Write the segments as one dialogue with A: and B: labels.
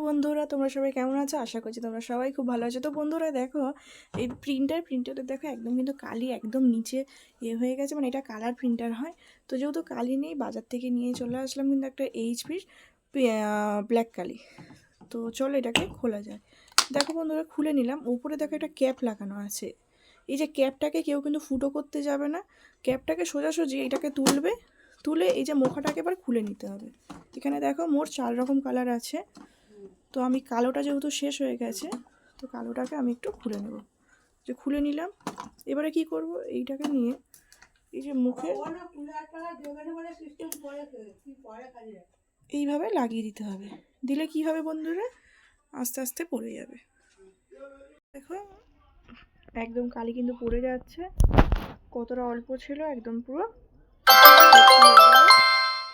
A: বন্ধুরা তোমরা সবাই কেমন আছো? আশা করছি তোমরা সবাই খুব ভালো আছো। তো বন্ধুরা দেখো, এই প্রিন্টারটা দেখো একদম কিন্তু কালি একদম নিচে হয়ে গেছে, মানে এটা কালার প্রিন্টার হয়। তো যেহেতু কালি নেই, বাজার থেকে নিয়ে চলে আসলাম কিন্তু একটা এইচপির ব্ল্যাক কালি। তো চলো এটাকে খোলা যায়। দেখো বন্ধুরা, খুলে নিলাম। উপরে দেখো একটা ক্যাপ লাগানো আছে। এই যে ক্যাপটাকে কেউ কিন্তু ফুটো করতে যাবে না, ক্যাপটাকে সোজাসুজি এটাকে তুলবে, তুলে এই যে মুখাটাকে এবার খুলে নিতে হবে। এখানে দেখো মোট 4 রকম কালার আছে। তো আমি কালোটা যেহেতু শেষ হয়ে গেছে, তো কালোটাকে আমি একটু খুলে নেব। যে খুলে নিলাম, এবারে কি করব, এইটাকে নিয়ে এই যে মুখে এইভাবে লাগিয়ে দিতে হবে। দিলে কি হবে বন্ধুরা, আস্তে আস্তে পড়ে যাবে। দেখো একদম কালি কিন্তু পড়ে যাচ্ছে, কতটা অল্প ছিল একদম পুরো।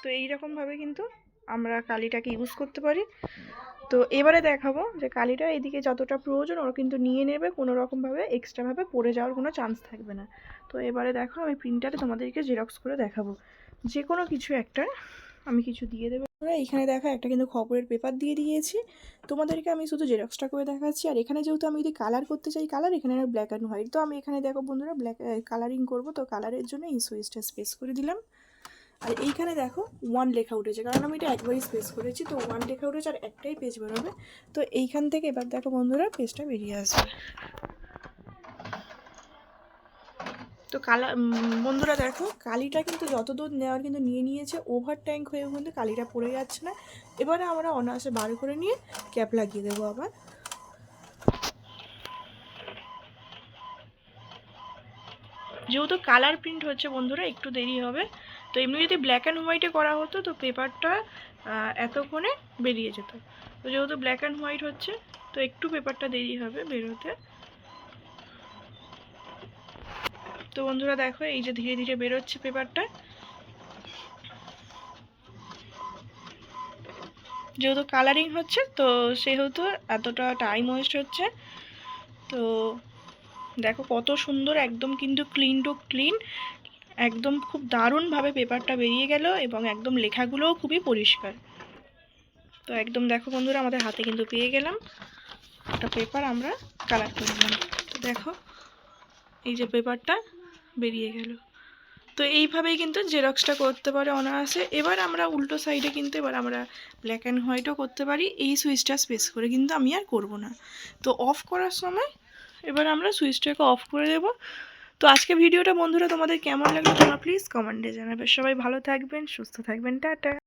A: তো এইরকমভাবে কিন্তু আমরা কালিটাকে ইউজ করতে পারি। তো এবারে দেখাবো যে কালিটা এদিকে যতটা প্রয়োজন ওরা কিন্তু নিয়ে নেবে, কোনো রকমভাবে এক্সট্রাভাবে পড়ে যাওয়ার কোনো চান্স থাকবে না। তো এবারে দেখো আমি প্রিন্টারে তোমাদেরকে জেরক্স করে দেখাবো, যে কোনো কিছু একটা আমি কিছু দিয়ে দেবো। এইখানে দেখো একটা কিন্তু খবরের পেপার দিয়ে দিয়েছি, তোমাদেরকে আমি শুধু জেরক্সটা করে দেখাচ্ছি। আর এখানে যেহেতু আমি যদি কালার করতে চাই কালার, এখানে ব্ল্যাক অ্যান্ড হোয়াইট। তো আমি এখানে দেখো বন্ধুরা ব্ল্যাক কালারিং করবো, তো কালারের জন্য এই সুইচটা স্পেস করে দিলাম। আর এইখানে দেখো 1 লেখা উঠেছে, কারণ আমি এটা একবারই স্পেস করেছি, তো 1 লেখা উঠেছে আর একটাই পেজ বেরোবে। তো এইখান থেকে এবার দেখো বন্ধুরা পেজটা বেরিয়ে আসবে। তো বন্ধুরা দেখো কালিটা কিন্তু যতদূর নেওয়ার কিন্তু নিয়ে নিয়েছে, ওভার ট্যাঙ্ক হয়েও কিন্তু কালিটা পড়ে যাচ্ছে না। এবারে আমরা অনায়াসে বার করে নিয়ে ক্যাপ লাগিয়ে দেবো আবার। যেহেতু কালার প্রিন্ট হচ্ছে বন্ধুরা একটু দেরি হবে। তো এমনি যদি ব্ল্যাক অ্যান্ড হোয়াইটে করা হতো তো পেপারটা এতক্ষণে বেরিয়ে যেত। তো যেহেতু ব্ল্যাক অ্যান্ড হোয়াইট হচ্ছে তো একটু পেপারটা দেরি হবে বেরোতে। তো বন্ধুরা দেখো এই যে ধীরে ধীরে বেরোচ্ছে পেপারটা। যেহেতু কালারিং হচ্ছে তো সেহেতু এতটা টাইম ওয়েস্ট হচ্ছে। তো দেখো কত সুন্দর একদম কিন্তু ক্লিন টু ক্লিন, একদম খুব দারুণভাবে পেপারটা বেরিয়ে গেল এবং একদম লেখাগুলোও খুবই পরিষ্কার। তো একদম দেখো বন্ধুরা আমাদের হাতে কিন্তু পেয়ে গেলাম একটা পেপার, আমরা কালার করে নিলাম। তো দেখো এই যে পেপারটা বেরিয়ে গেল। তো এইভাবেই কিন্তু জেরক্সটা করতে পারে অনায়াসে। এবার আমরা উল্টো সাইডে কিন্তু এবার আমরা ব্ল্যাক অ্যান্ড হোয়াইটও করতে পারি। এই সুইচটা স্পেস করে কিন্তু আমি আর করব না। তো অফ করার সময় এবার আমরা সুইচটাকে অফ করে দেব। তো আজকে ভিডিওটা বন্ধুরা তোমাদের কেমন লাগলো তোমরা প্লিজ কমেন্টে জানাবে। সবাই ভালো থাকবেন, সুস্থ থাকবেন, টাটা।